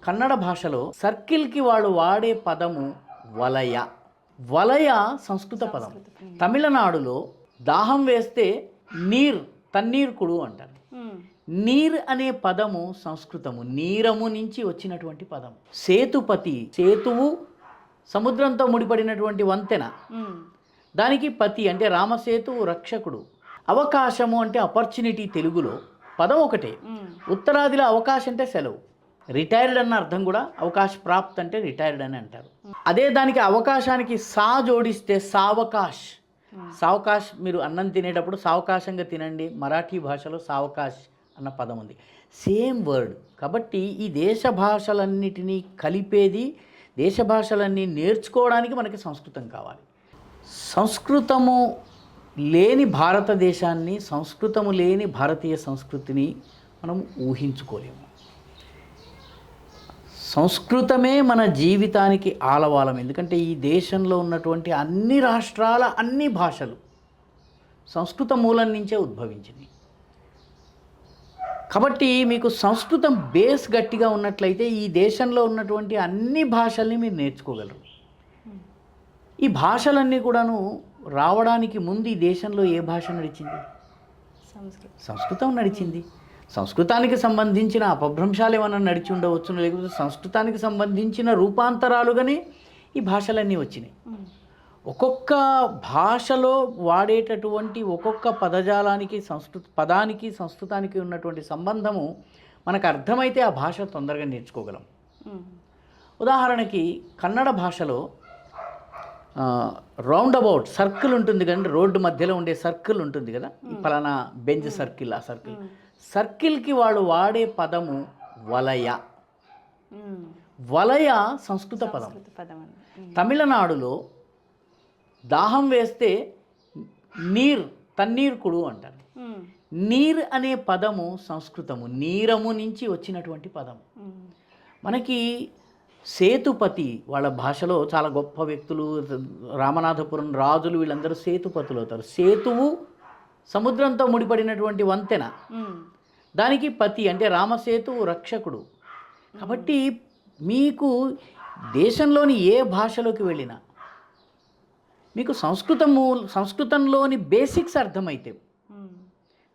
కన్నడ భాషలో సర్కిల్కి వాళ్ళు వాడే పదము వలయ. వలయ సంస్కృత పదం. తమిళనాడులో దాహం వేస్తే నీర్, తన్నీర్ కుడు అంటారు. నీర్ అనే పదము సంస్కృతము, నీరము నుంచి వచ్చినటువంటి పదం. సేతుపతి, సేతువు సముద్రంతో ముడిపడినటువంటి వంతెన, దానికి పతి అంటే రామసేతువు రక్షకుడు. అవకాశము అంటే ఆపర్చునిటీ, తెలుగులో పదం ఒకటే. ఉత్తరాదిలో అవకాశం అంటే సెలవు. రిటైర్డ్ అన్న అర్థం కూడా అవకాశ ప్రాప్త్ అంటే రిటైర్డ్ అని అంటారు. అదే దానికి అవకాశానికి సా జోడిస్తే సావకాశ్. సావకాశ్, మీరు అన్నం తినేటప్పుడు సావకాశంగా తినండి, మరాఠీ భాషలో సావకాశ్ అన్న పదం ఉంది, సేమ్ వర్డ్. కాబట్టి ఈ దేశ భాషలన్నిటినీ కలిపేది, దేశ భాషలన్నీ నేర్చుకోవడానికి మనకి సంస్కృతం కావాలి. సంస్కృతము లేని భారతదేశాన్ని, సంస్కృతము లేని భారతీయ సంస్కృతిని మనం ఊహించుకోలేము. సంస్కృతమే మన జీవితానికి ఆలవాలం. ఎందుకంటే ఈ దేశంలో ఉన్నటువంటి అన్ని రాష్ట్రాల అన్ని భాషలు సంస్కృత మూలం నుంచే ఉద్భవించినాయి. కాబట్టి మీకు సంస్కృతం బేస్ గట్టిగా ఉన్నట్లయితే ఈ దేశంలో ఉన్నటువంటి అన్ని భాషల్ని మీరు నేర్చుకోగలరు. ఈ భాషలన్నీ కూడాను రావడానికి ముందు ఈ దేశంలో ఏ భాష నడిచింది? సంస్కృతం నడిచింది. సంస్కృతానికి సంబంధించిన అపభ్రంశాలు ఏమైనా నడిచి ఉండవచ్చు, లేకపోతే సంస్కృతానికి సంబంధించిన రూపాంతరాలుగానే ఈ భాషలన్నీ వచ్చినాయి. ఒక్కొక్క భాషలో వాడేటటువంటి ఒక్కొక్క పదజాలానికి, పదానికి సంస్కృతానికి ఉన్నటువంటి సంబంధము మనకు అర్థమైతే ఆ భాష తొందరగా నేర్చుకోగలం. ఉదాహరణకి కన్నడ భాషలో రౌండ్ అబౌట్ సర్కిల్ ఉంటుంది కదండి, రోడ్డు మధ్యలో ఉండే సర్కిల్ ఉంటుంది కదా, ఈ పలానా బెంచ్ సర్కిల్, ఆ సర్కిల్, సర్కిల్కి వాళ్ళు వాడే పదము వలయ. వలయ సంస్కృత పదం. తమిళనాడులో దాహం వేస్తే నీర్, తన్నీర్ కుడు అంటారు. నీర్ అనే పదము సంస్కృతము, నీరము నుంచి వచ్చినటువంటి పదం. మనకి సేతుపతి వాళ్ళ భాషలో చాలా గొప్ప వ్యక్తులు, రామనాథపురం రాజులు, వీళ్ళందరూ సేతుపతులు అవుతారు. సేతువు సముద్రంతో ముడిపడినటువంటి వంతెన, దానికి పతి అంటే రామసేతువు రక్షకుడు. కాబట్టి మీకు దేశంలోని ఏ భాషలోకి వెళ్ళినా మీకు సంస్కృతంలోని బేసిక్స్ అర్థమైతే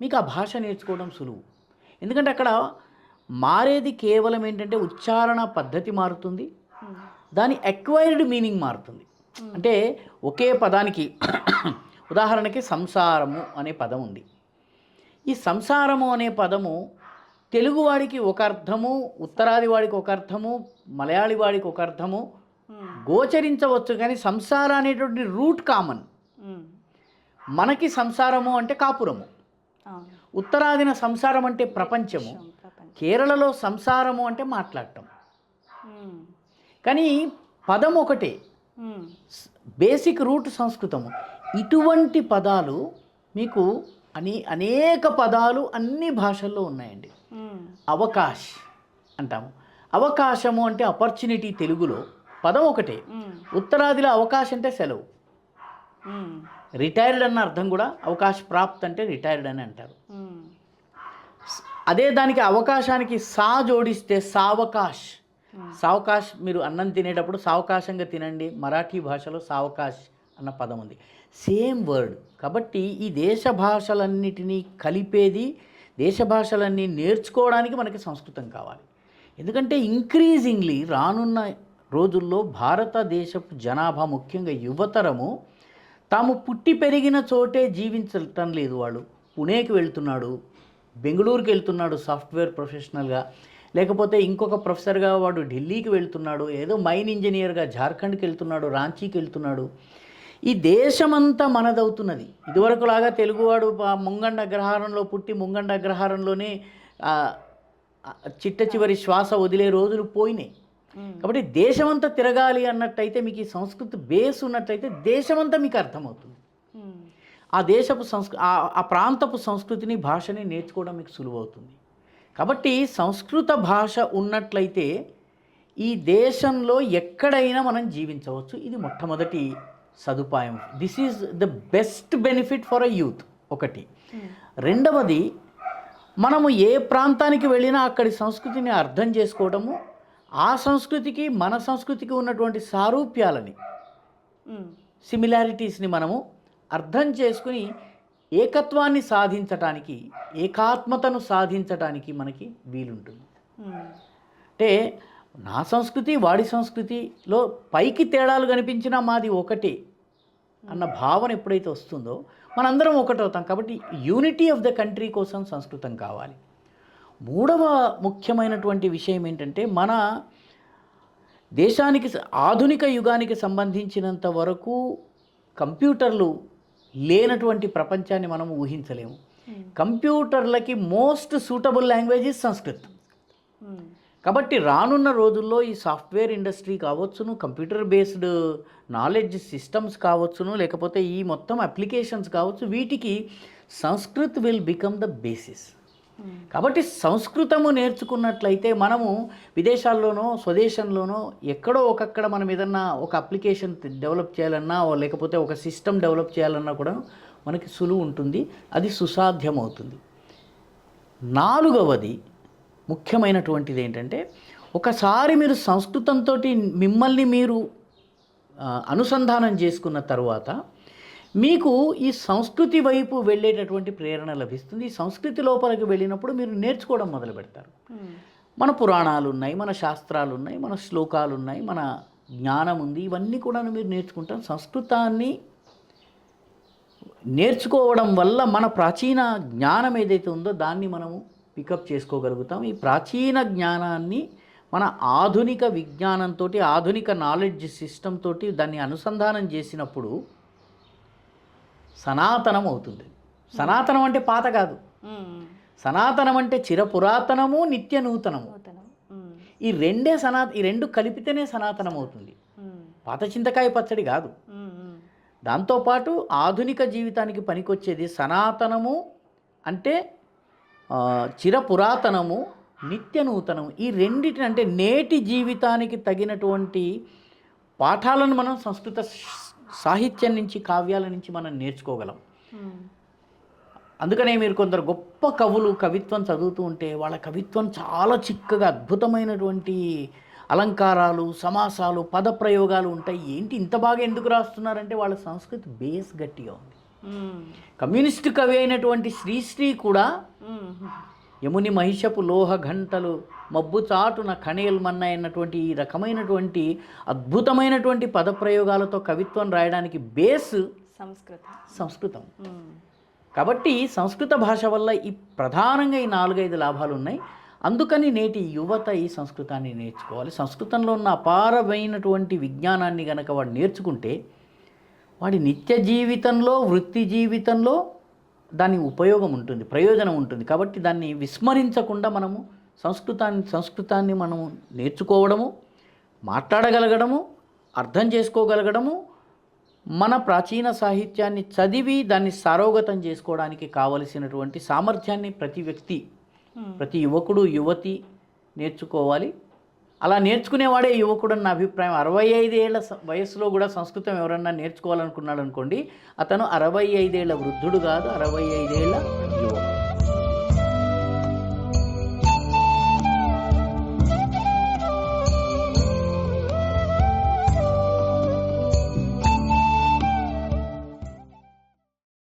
మీకు ఆ భాష నేర్చుకోవడం సులువు. ఎందుకంటే అక్కడ మారేది కేవలం ఏంటంటే ఉచ్చారణ పద్ధతి మారుతుంది, దాని అక్వైర్డ్ మీనింగ్ మారుతుంది. అంటే ఒకే పదానికి ఉదాహరణకి సంసారము అనే పదం ఉంది. ఈ సంసారము అనే పదము తెలుగువాడికి ఒక అర్థము, ఉత్తరాది వాడికి ఒక అర్థము, మలయాళీ వాడికి ఒక అర్థము గోచరించవచ్చు. కానీ సంసార అనేటువంటి రూట్ కామన్. మనకి సంసారము అంటే కాపురము, ఉత్తరాదిన సంసారం అంటే ప్రపంచము, కేరళలో సంసారము అంటే మాట్లాడటం. కానీ పదం ఒకటే, బేసిక్ రూట్ సంస్కృతము. ఇటువంటి పదాలు మీకు అనేక పదాలు అన్ని భాషల్లో ఉన్నాయండి. అవకాశ్ అంటాము. అవకాశము అంటే ఆపర్చునిటీ, తెలుగులో పదం ఒకటే. ఉత్తరాదిలో అవకాశం అంటే సెలవు. రిటైర్డ్ అన్న అర్థం కూడా అవకాశ ప్రాప్త్ అంటే రిటైర్డ్ అని అంటారు. అదే దానికి అవకాశానికి సా జోడిస్తే సావకాశ్. సావకాశ్, మీరు అన్నం తినేటప్పుడు సావకాశంగా తినండి, మరాఠీ భాషలో సావకాశ్ అన్న పదం ఉంది, సేమ్ వర్డ్. కాబట్టి ఈ దేశ భాషలన్నిటినీ కలిపేది, దేశ భాషలన్నీ నేర్చుకోవడానికి మనకి సంస్కృతం కావాలి. ఎందుకంటే ఇంక్రీజింగ్లీ రానున్న రోజుల్లో భారతదేశపు జనాభా, ముఖ్యంగా యువతరము, తాము పుట్టి పెరిగిన చోటే జీవించటం లేదు. వాళ్ళు పుణేకి వెళ్తున్నాడు, బెంగళూరుకి వెళ్తున్నాడు సాఫ్ట్వేర్ ప్రొఫెషనల్గా, లేకపోతే ఇంకొక ప్రొఫెసర్గా వాడు ఢిల్లీకి వెళ్తున్నాడు, ఏదో మైన్ ఇంజనీర్గా జార్ఖండ్కి వెళ్తున్నాడు, రాంచీకి వెళ్తున్నాడు. ఈ దేశమంతా మనదవుతున్నది. ఇదివరకులాగా తెలుగువాడు ముంగండ అగ్రహారంలో పుట్టి ముంగండ అగ్రహారంలోనే చిట్ట చివరి శ్వాస వదిలే రోజులు పోయినాయి. కాబట్టి దేశమంతా తిరగాలి అన్నట్టయితే, మీకు ఈ సంస్కృతి బేస్ ఉన్నట్టయితే దేశమంతా మీకు అర్థమవుతుంది. ఆ దేశపు ఆ ప్రాంతపు సంస్కృతిని, భాషని నేర్చుకోవడం మీకు సులువవుతుంది. కాబట్టి సంస్కృత భాష ఉన్నట్లయితే ఈ దేశంలో ఎక్కడైనా మనం జీవించవచ్చు. ఇది మొట్టమొదటి సదుపాయం. This is the best benefit for a youth ఒకటి. రెండవది, మనము ఏ ప్రాంతానికి వెళ్ళినా అక్కడి సంస్కృతిని అర్థం చేసుకోవడము, ఆ సంస్కృతికి మన సంస్కృతికి ఉన్నటువంటి సారూప్యాలని, సిమిలారిటీస్ని మనము అర్థం చేసుకుని ఏకత్వాన్ని సాధించటానికి, ఏకాత్మతను సాధించటానికి మనకి వీలుంటుంది. అంటే నా సంస్కృతి వాడి సంస్కృతిలో పైకి తేడాలు కనిపించినా మాది ఒకటే అన్న భావన ఎప్పుడైతే వస్తుందో మనందరం ఒకటవుతాం. కాబట్టి యూనిటీ ఆఫ్ ద కంట్రీ కోసం సంస్కృతం కావాలి. మూడవ ముఖ్యమైనటువంటి విషయం ఏంటంటే, మన దేశానికి ఆధునిక యుగానికి సంబంధించినంత వరకు కంప్యూటర్లు లేనటువంటి ప్రపంచాన్ని మనం ఊహించలేము. కంప్యూటర్లకి most suitable language is Sanskrit. కాబట్టి రానున్న రోజుల్లో ఈ సాఫ్ట్వేర్ ఇండస్ట్రీ కావచ్చును, కంప్యూటర్ బేస్డ్ నాలెడ్జ్ సిస్టమ్స్ కావచ్చును, లేకపోతే ఈ మొత్తం అప్లికేషన్స్ కావచ్చు, వీటికి Sanskrit will become the basis. కాబట్టి సంస్కృతము నేర్చుకున్నట్లయితే మనము విదేశాల్లోనో స్వదేశంలోనో ఎక్కడో ఒకక్కడ మనం ఏదన్నా ఒక అప్లికేషన్ డెవలప్ చేయాలన్నా, లేకపోతే ఒక సిస్టమ్ డెవలప్ చేయాలన్నా కూడా మనకి సులువు ఉంటుంది, అది సుసాధ్యమవుతుంది. నాలుగవది ముఖ్యమైనటువంటిది ఏంటంటే, ఒకసారి మీరు సంస్కృతంతో మిమ్మల్ని మీరు అనుసంధానం చేసుకున్న తర్వాత మీకు ఈ సంస్కృతి వైపు వెళ్ళేటటువంటి ప్రేరణ లభిస్తుంది. ఈ సంస్కృతి లోపలికి వెళ్ళినప్పుడు మీరు నేర్చుకోవడం మొదలు పెడతారు. మన పురాణాలు ఉన్నాయి, మన శాస్త్రాలు ఉన్నాయి, మన శ్లోకాలు ఉన్నాయి, మన జ్ఞానం ఉంది, ఇవన్నీ కూడా మీరు నేర్చుకుంటాం. సంస్కృతాన్ని నేర్చుకోవడం వల్ల మన ప్రాచీన జ్ఞానం ఏదైతే ఉందో దాన్ని మనము పికప్ చేసుకోగలుగుతాం. ఈ ప్రాచీన జ్ఞానాన్ని మన ఆధునిక విజ్ఞానంతో, ఆధునిక నాలెడ్జ్ సిస్టమ్ తోటి దాన్ని అనుసంధానం చేసినప్పుడు సనాతనం అవుతుంది. సనాతనం అంటే పాత కాదు, సనాతనం అంటే చిరపురాతనము, నిత్య నూతనము. ఈ రెండు కలిపితేనే సనాతనం అవుతుంది. పాత చింతకాయ పచ్చడి కాదు. దాంతోపాటు ఆధునిక జీవితానికి పనికొచ్చేది సనాతనము అంటే చిరపురాతనము, నిత్య నూతనము. ఈ రెండిటిని అంటే నేటి జీవితానికి తగినటువంటి పాఠాలను మనం సంస్కృత సాహిత్యం నుంచి, కావ్యాల నుంచి మనం నేర్చుకోగలం. అందుకనే మీరు కొందరు గొప్ప కవులు కవిత్వం చదువుతూ ఉంటే వాళ్ళ కవిత్వం చాలా చిక్కగా అద్భుతమైనటువంటి అలంకారాలు, సమాసాలు, పదప్రయోగాలు ఉంటాయి. ఏంటి ఇంత బాగా ఎందుకు రాస్తున్నారంటే వాళ్ళ సంస్కృతి బేస్ గట్టిగా ఉంది. కమ్యూనిస్టు కవి అయినటువంటి శ్రీశ్రీ కూడా యముని మహిషపు లోహ గంటలు మబ్బు చాటున కణేల్ మన్న అన్నటువంటి ఈ రకమైనటువంటి అద్భుతమైనటువంటి పదప్రయోగాలతో కవిత్వం రాయడానికి బేస్ సంస్కృతం. కాబట్టి సంస్కృత భాష వల్ల ప్రధానంగా ఈ 4-5 లాభాలు ఉన్నాయి. అందుకని నేటి యువత ఈ సంస్కృతాన్ని నేర్చుకోవాలి. సంస్కృతంలో ఉన్న అపారమైనటువంటి విజ్ఞానాన్ని కనుక వాడు నేర్చుకుంటే వాడి నిత్య జీవితంలో, వృత్తి జీవితంలో దాని ఉపయోగం ఉంటుంది, ప్రయోజనం ఉంటుంది. కాబట్టి దాన్ని విస్మరించకుండా మనము సంస్కృతాన్ని మనము నేర్చుకోవడము, మాట్లాడగలగడము, అర్థం చేసుకోగలగడము, మన ప్రాచీన సాహిత్యాన్ని చదివి దాన్ని సారోగతం చేసుకోవడానికి కావలసినటువంటి సామర్థ్యాన్ని ప్రతి వ్యక్తి, ప్రతి యువకుడు, యువతి నేర్చుకోవాలి. అలా నేర్చుకునేవాడే యువకుడు అన్న అభిప్రాయం. 65 ఏళ్ల వయసులో కూడా సంస్కృతం ఎవరన్నా నేర్చుకోవాలనుకున్నాడు అనుకోండి, అతను 65 ఏళ్ల వృద్ధుడు కాదు, 65 ఏళ్ల